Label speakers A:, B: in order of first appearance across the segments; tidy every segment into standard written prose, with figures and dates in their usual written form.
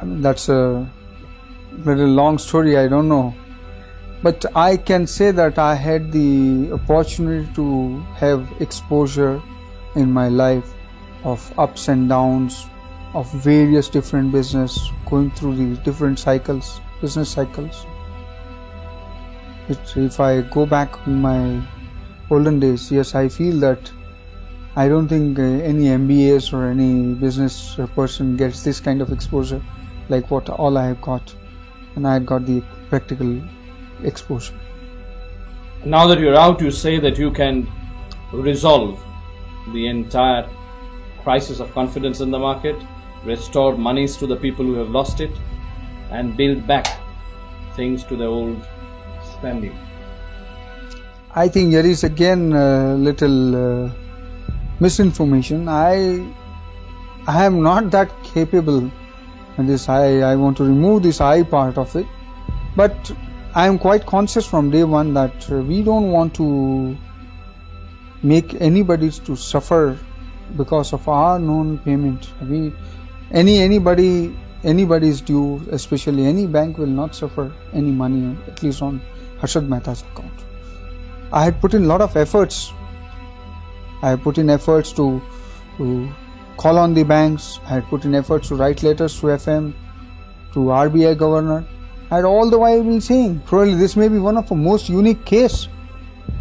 A: I mean, that's a very long story, I don't know. But I can say that I had the opportunity to have exposure in my life of ups and downs, of various different business, going through these different cycles, business cycles. If I go back in my olden days, yes, I feel that I don't think any MBAs or any business person gets this kind of exposure like what all I have got, and I had got the practical exposure.
B: Now that you're out, you say that you can resolve the entire crisis of confidence in the market, restore monies to the people who have lost it, and build back things to the old standing.
A: I think there is again a little misinformation. I am not that capable in this. I want to remove this I part of it, but I am quite conscious from day one that we don't want to make anybody to suffer because of our non-payment. Anybody's due, especially any bank, will not suffer any money, at least on Harshad Mehta's account. I had put in a lot of efforts. I had put in efforts to call on the banks. I had put in efforts to write letters to FM, to RBI governor. I had all the while been saying, probably this may be one of the most unique case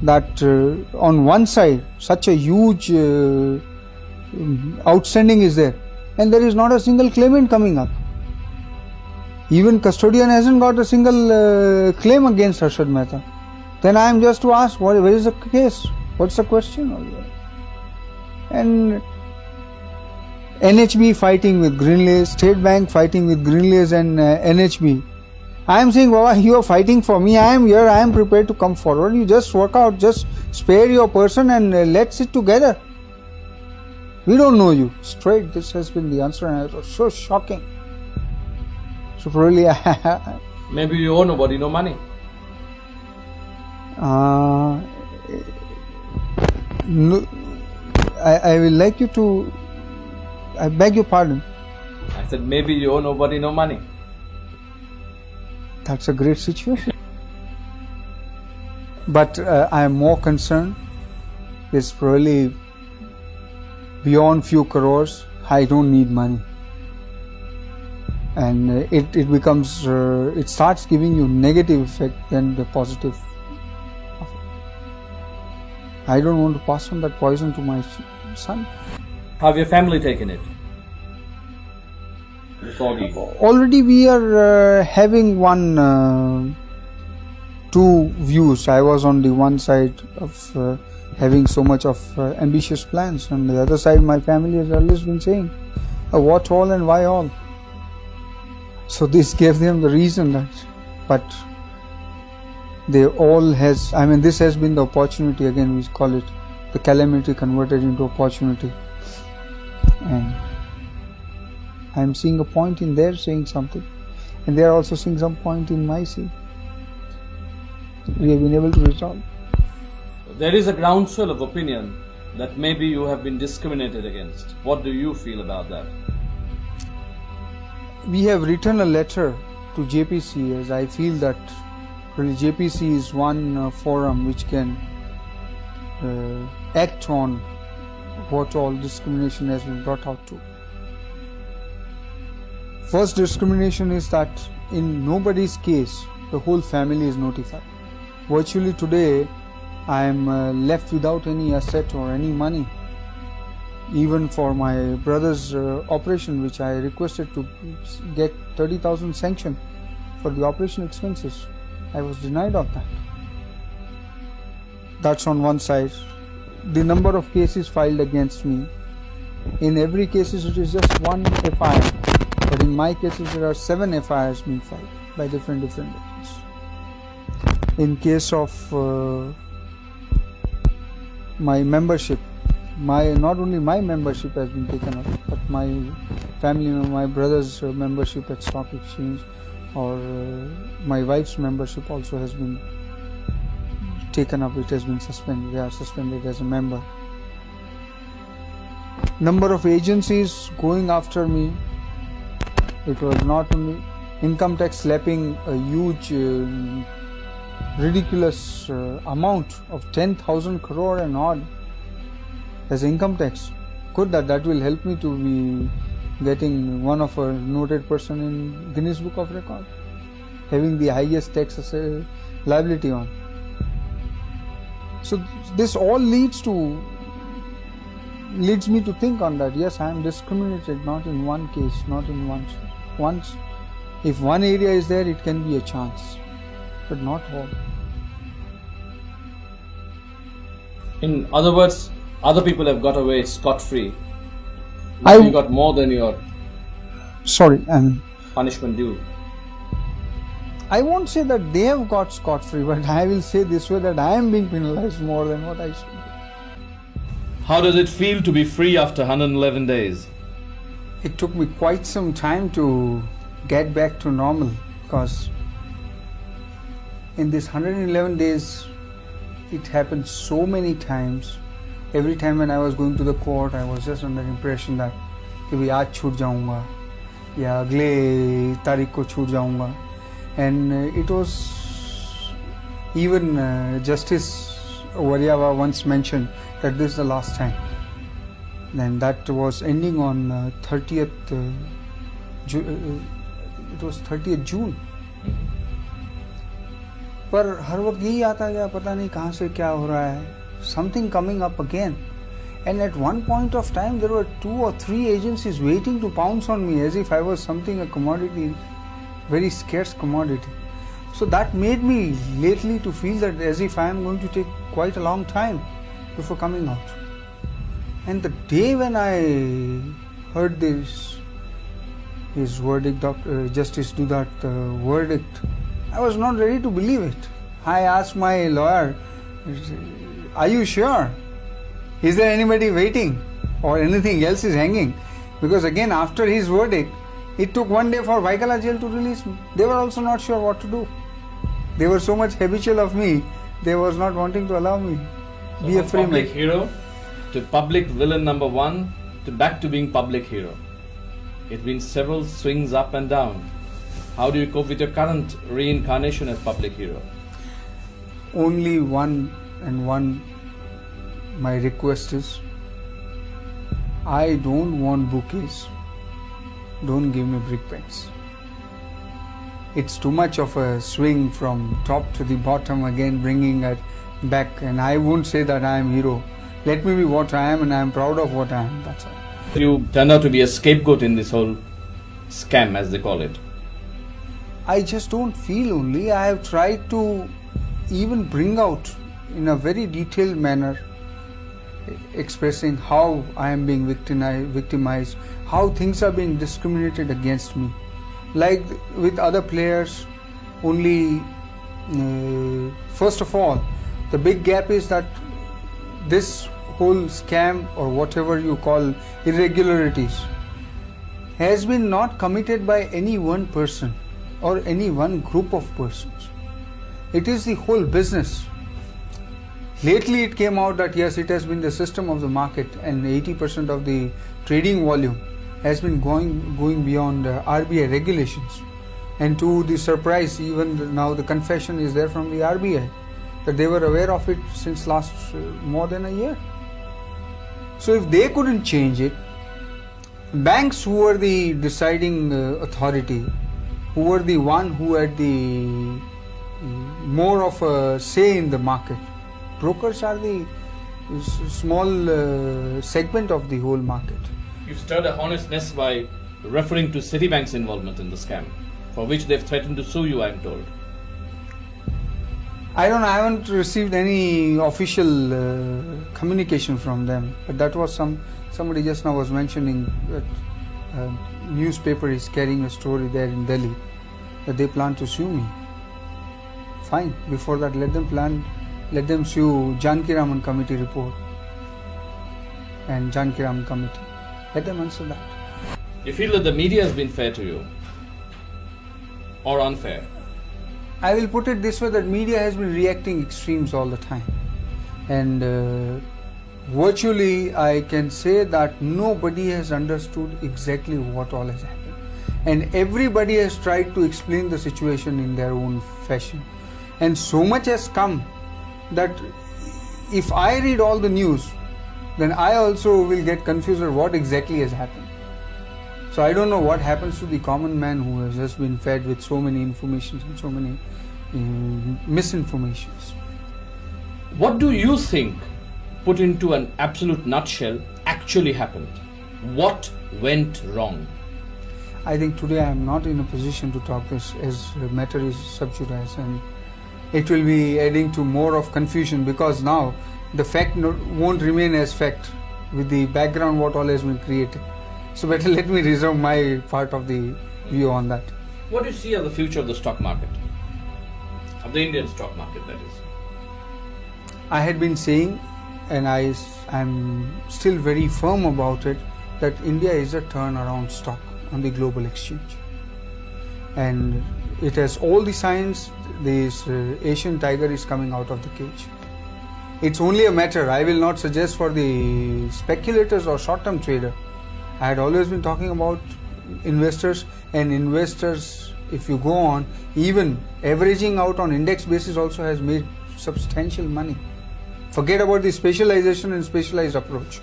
A: that on one side such a huge outstanding is there, and there is not a single claimant coming up. Even custodian hasn't got a single claim against Harshad Mehta. Then I am just to ask, where is the case? What's the question? And NHB fighting with Greenlays, State Bank fighting with Greenlays and NHB. I am saying, Baba, you are fighting for me. I am here. I am prepared to come forward. You just work out. Just spare your person and let's sit together. We don't know you. Straight, this has been the answer, and it was so shocking. So probably
B: maybe you owe nobody no money.
A: No, I will like you to. I beg your pardon.
B: I said maybe you owe nobody no money.
A: That's a great situation. But I am more concerned. It's probably beyond few crores. I don't need money. And it becomes, it starts giving you negative effect than the positive. I don't want to pass on that poison to my son.
B: How have your family taken it?
A: Already we are having two views. I was on the one side of having so much of ambitious plans, and the other side my family has always been saying, what all and why all. So this gave them the reason that, but they all has, I mean, this has been the opportunity, again we call it the calamity converted into opportunity. And I am seeing a point in their saying something, and they are also seeing some point in my saying. We have been able to resolve.
B: There is a groundswell of opinion that maybe you have been discriminated against. What do you feel about that?
A: We have written a letter to JPC, as I feel that really JPC is one forum which can act on what all discrimination has been brought out to. First discrimination is that in nobody's case the whole family is notified. Virtually today I am left without any asset or any money. Even for my brother's operation, which I requested to get 30,000 sanction for the operation expenses, I was denied of that. That's on one side. The number of cases filed against me, in every case it is just one FIR, but in my cases there are 7 FIRs being filed by different agents. In case of my membership, not only my membership has been taken up, but my family, my brother's membership at stock exchange, or my wife's membership also has been taken up. It has been suspended. They are suspended as a member. Number of agencies going after me, It was not only income tax slapping a huge, ridiculous amount of 10,000 crore and odd as income tax. Good that will help me to be getting one of a noted person in Guinness Book of Record, having the highest tax liability on. So this all leads me to think on that. Yes, I am discriminated, not in one case, not in once. If one area is there, it can be a chance, but not all.
B: In other words, other people have got away scot-free. You got more than your punishment due.
A: I won't say that they have got scot-free, but I will say this way, that I am being penalized more than what I should be.
B: How does it feel to be free after 111 days?
A: It took me quite some time to get back to normal, because in this 111 days it happened so many times. Every time when I was going to the court, I was just under impression that कि भाई आज छूट जाऊंगा या अगले तारीख को छूट जाऊंगा. And it was even Justice Waryava once mentioned that this is the last time. Then that was ending on 30th it was 30th June. पर हर वक्त यही आता गया, पता नहीं कहाँ से क्या हो रहा है. Something coming up again. And at one point of time there were 2 or 3 agencies waiting to pounce on me as if I was something, a commodity, very scarce commodity. So that made me lately to feel that as if I am going to take quite a long time before coming out. And the day when I heard his verdict, Justice Dudat verdict, I was not ready to believe it. I asked my lawyer, are you sure? Is there anybody waiting or anything else is hanging? Because again, after his verdict, it took one day for Vaikala jail to release me. They were also not sure what to do. They were so much habitual of me, they was not wanting to allow me be a free man.
B: Public hero to public villain number 1 to back to being public hero. It's been several swings up and down. How do you cope with your current reincarnation as public hero?
A: Only one my request is, I don't want bouquets. Don't give me brick pens. It's too much of a swing from top to the bottom, again bringing it back, and I won't say that I am hero. Let me be what I am, and I am proud of what I am. That's all.
B: You turned out to be a scapegoat in this whole scam, as they call it.
A: I just don't feel only. I have tried to even bring out in a very detailed manner, expressing how I am being victimized, how things are being discriminated against me. Like with other players, only first of all, the big gap is that this whole scam, or whatever you call irregularities, has been not committed by any one person or any one group of persons. It is the whole business. Lately it came out that yes, it has been the system of the market, and 80% of the trading volume has been going beyond RBI regulations. And to the surprise, even now the confession is there from the RBI that they were aware of it since last more than a year. So if they couldn't change it, banks, who were the deciding authority, who were the one who had the more of a say in the market, brokers are the small segment of the whole market.
B: You've stirred a hornet's nest by referring to Citibank's involvement in the scam, for which they've threatened to sue you, I'm told.
A: I haven't received any official communication from them, but that was somebody just now was mentioning that a newspaper is carrying a story there in Delhi that they plan to sue me. Fine, before that let them sue Janki Raman committee report and Janki Raman committee. Let them answer that.
B: You feel that the media has been fair to you or unfair?
A: I will put it this way, that media has been reacting extremes all the time, and virtually I can say that nobody has understood exactly what all has happened. and everybody has tried to explain the situation in their own fashion, and so much has come that if I read all the news, then I also will get confused at what exactly has happened. So I don't know what happens to the common man who has just been fed with so many informations and so many misinformations.
B: What do you think, put into an absolute nutshell, actually happened? What went wrong?
A: I think today I am not in a position to talk this, as the matter is sub judice, and it will be adding to more of confusion, because now the fact won't remain as fact with the background what all has been created. So better let me reserve my part of the view on that.
B: What do you see as the future of the stock market? Of the Indian stock market, that is.
A: I had been saying, and I am still very firm about it, that India is a turnaround stock on the global exchange. And it has all the signs. This Asian tiger is coming out of the cage. It's only a matter, I will not suggest for the speculators or short-term trader. I had always been talking about investors, and investors, if you go on, even averaging out on index basis also has made substantial money. Forget about the specialization and specialized approach.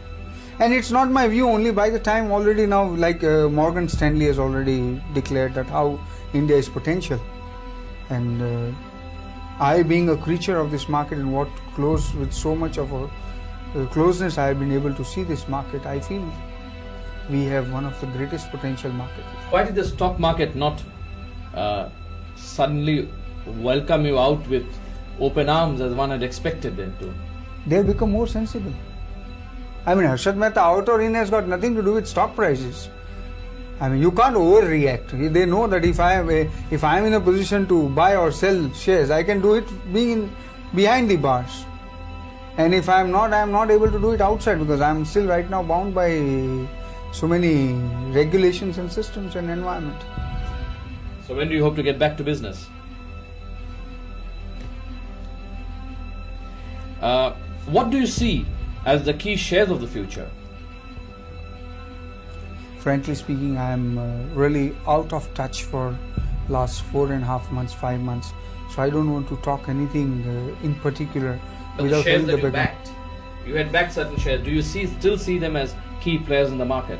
A: And it's not my view only. By the time already now, like Morgan Stanley has already declared that how India is potential. And I, being a creature of this market and what close with so much of a closeness I have been able to see this market, I feel we have one of the greatest potential markets.
B: Why did the stock market not suddenly welcome you out with open arms as one had expected them to?
A: They have become more sensible. I mean, Harshad Mehta out or in has got nothing to do with stock prices. I mean, you can't overreact. They know that if I am in a position to buy or sell shares, I can do it being behind the bars. And if I am not able to do it outside, because I am still right now bound by so many regulations and systems and environment.
B: So when do you hope to get back to business? What do you see as the key shares of the future?
A: Frankly speaking, I am really out of touch for last 4.5 months, 5 months. So I don't want to talk anything in particular
B: But
A: without
B: the shares
A: having
B: that
A: the
B: you
A: background.
B: backed, you had backed certain shares. Do you still see them as key players in the market?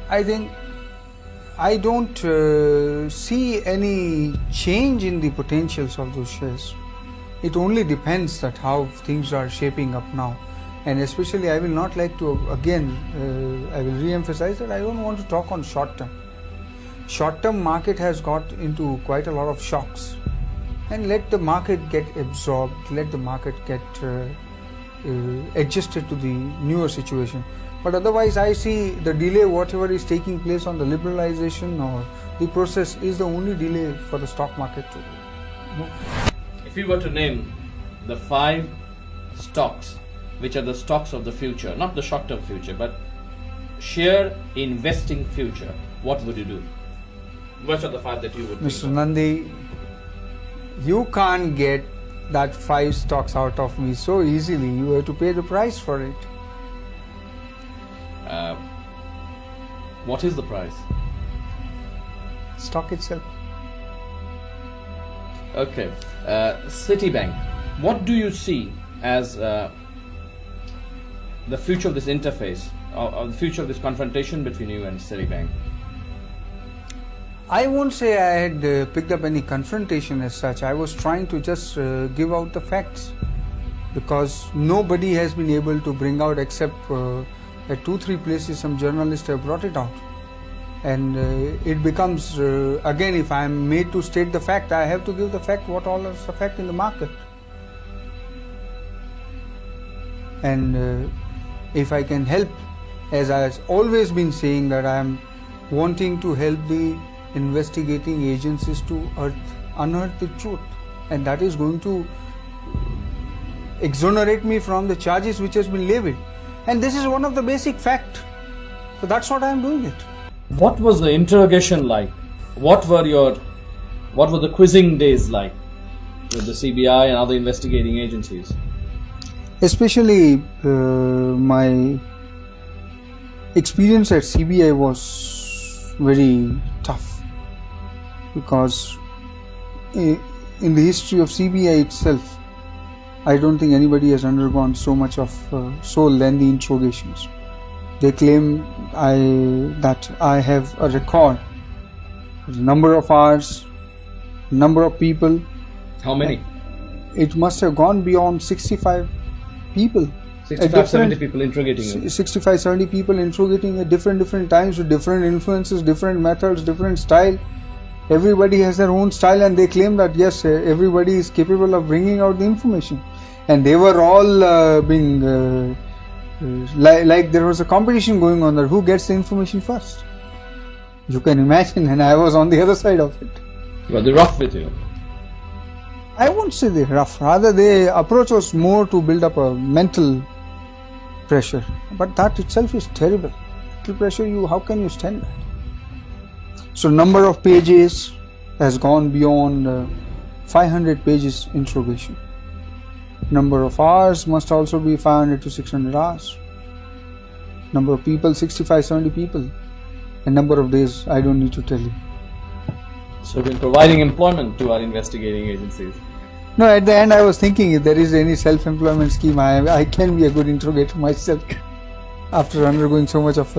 A: I think I don't see any change in the potentials of those shares. It only depends that how things are shaping up now. And especially I will not like to, again, I will re-emphasize that I don't want to talk on short term. Short term market has got into quite a lot of shocks. And let the market get absorbed, let the market get adjusted to the newer situation. But otherwise I see the delay, whatever is taking place on the liberalization or the process, is the only delay for the stock market to move.
B: If you were to name the 5 stocks which are the stocks of the future, not the short-term future, but sheer investing future, what would you do? Which are the 5 that you would
A: Mr.
B: think of?
A: Nandi, you can't get that 5 stocks out of me so easily. You have to pay the price for it.
B: What is the price?
A: Stock itself.
B: Okay. Citibank, what do you see as the future of this interface, or the future of this confrontation between you and Citibank?
A: I won't say I had picked up any confrontation as such. I was trying to just give out the facts, because nobody has been able to bring out, except at 2-3 places some journalists have brought it out. And it becomes, again, if I am made to state the fact, I have to give the fact what all is the fact in the market. And if I can help, as I have always been saying, that I am wanting to help the investigating agencies to unearth the truth, and that is going to exonerate me from the charges which has been levied. And this is one of the basic facts. So that's what I am doing it.
B: What was the interrogation like? What were the quizzing days like with the CBI and other investigating agencies?
A: Especially my experience at CBI was very tough, because in the history of CBI itself, I don't think anybody has undergone so much of so lengthy interrogations. They claim that I have a record, number of hours, number of people.
B: How many?
A: It must have gone beyond 65 people.
B: 65, 70 people interrogating you.
A: 65, 70 people interrogating at different times with different influences, different methods, different style. Everybody has their own style, and they claim that yes, everybody is capable of bringing out the information. And they were all being like there was a competition going on there. Who gets the information first? You can imagine, and I was on the other side of it.
B: Were they rough with you?
A: I won't say they're rough. Rather, their approach was more to build up a mental pressure. But that itself is terrible. Mental pressure, how can you stand that? So number of pages has gone beyond 500 pages interrogation. Number of hours must also be 500 to 600 hours. Number of people, 65, 70 people. And number of days, I don't need to tell you.
B: So you've been providing employment to our investigating agencies.
A: No, at the end I was thinking if there is any self-employment scheme, I can be a good interrogator myself after undergoing so much of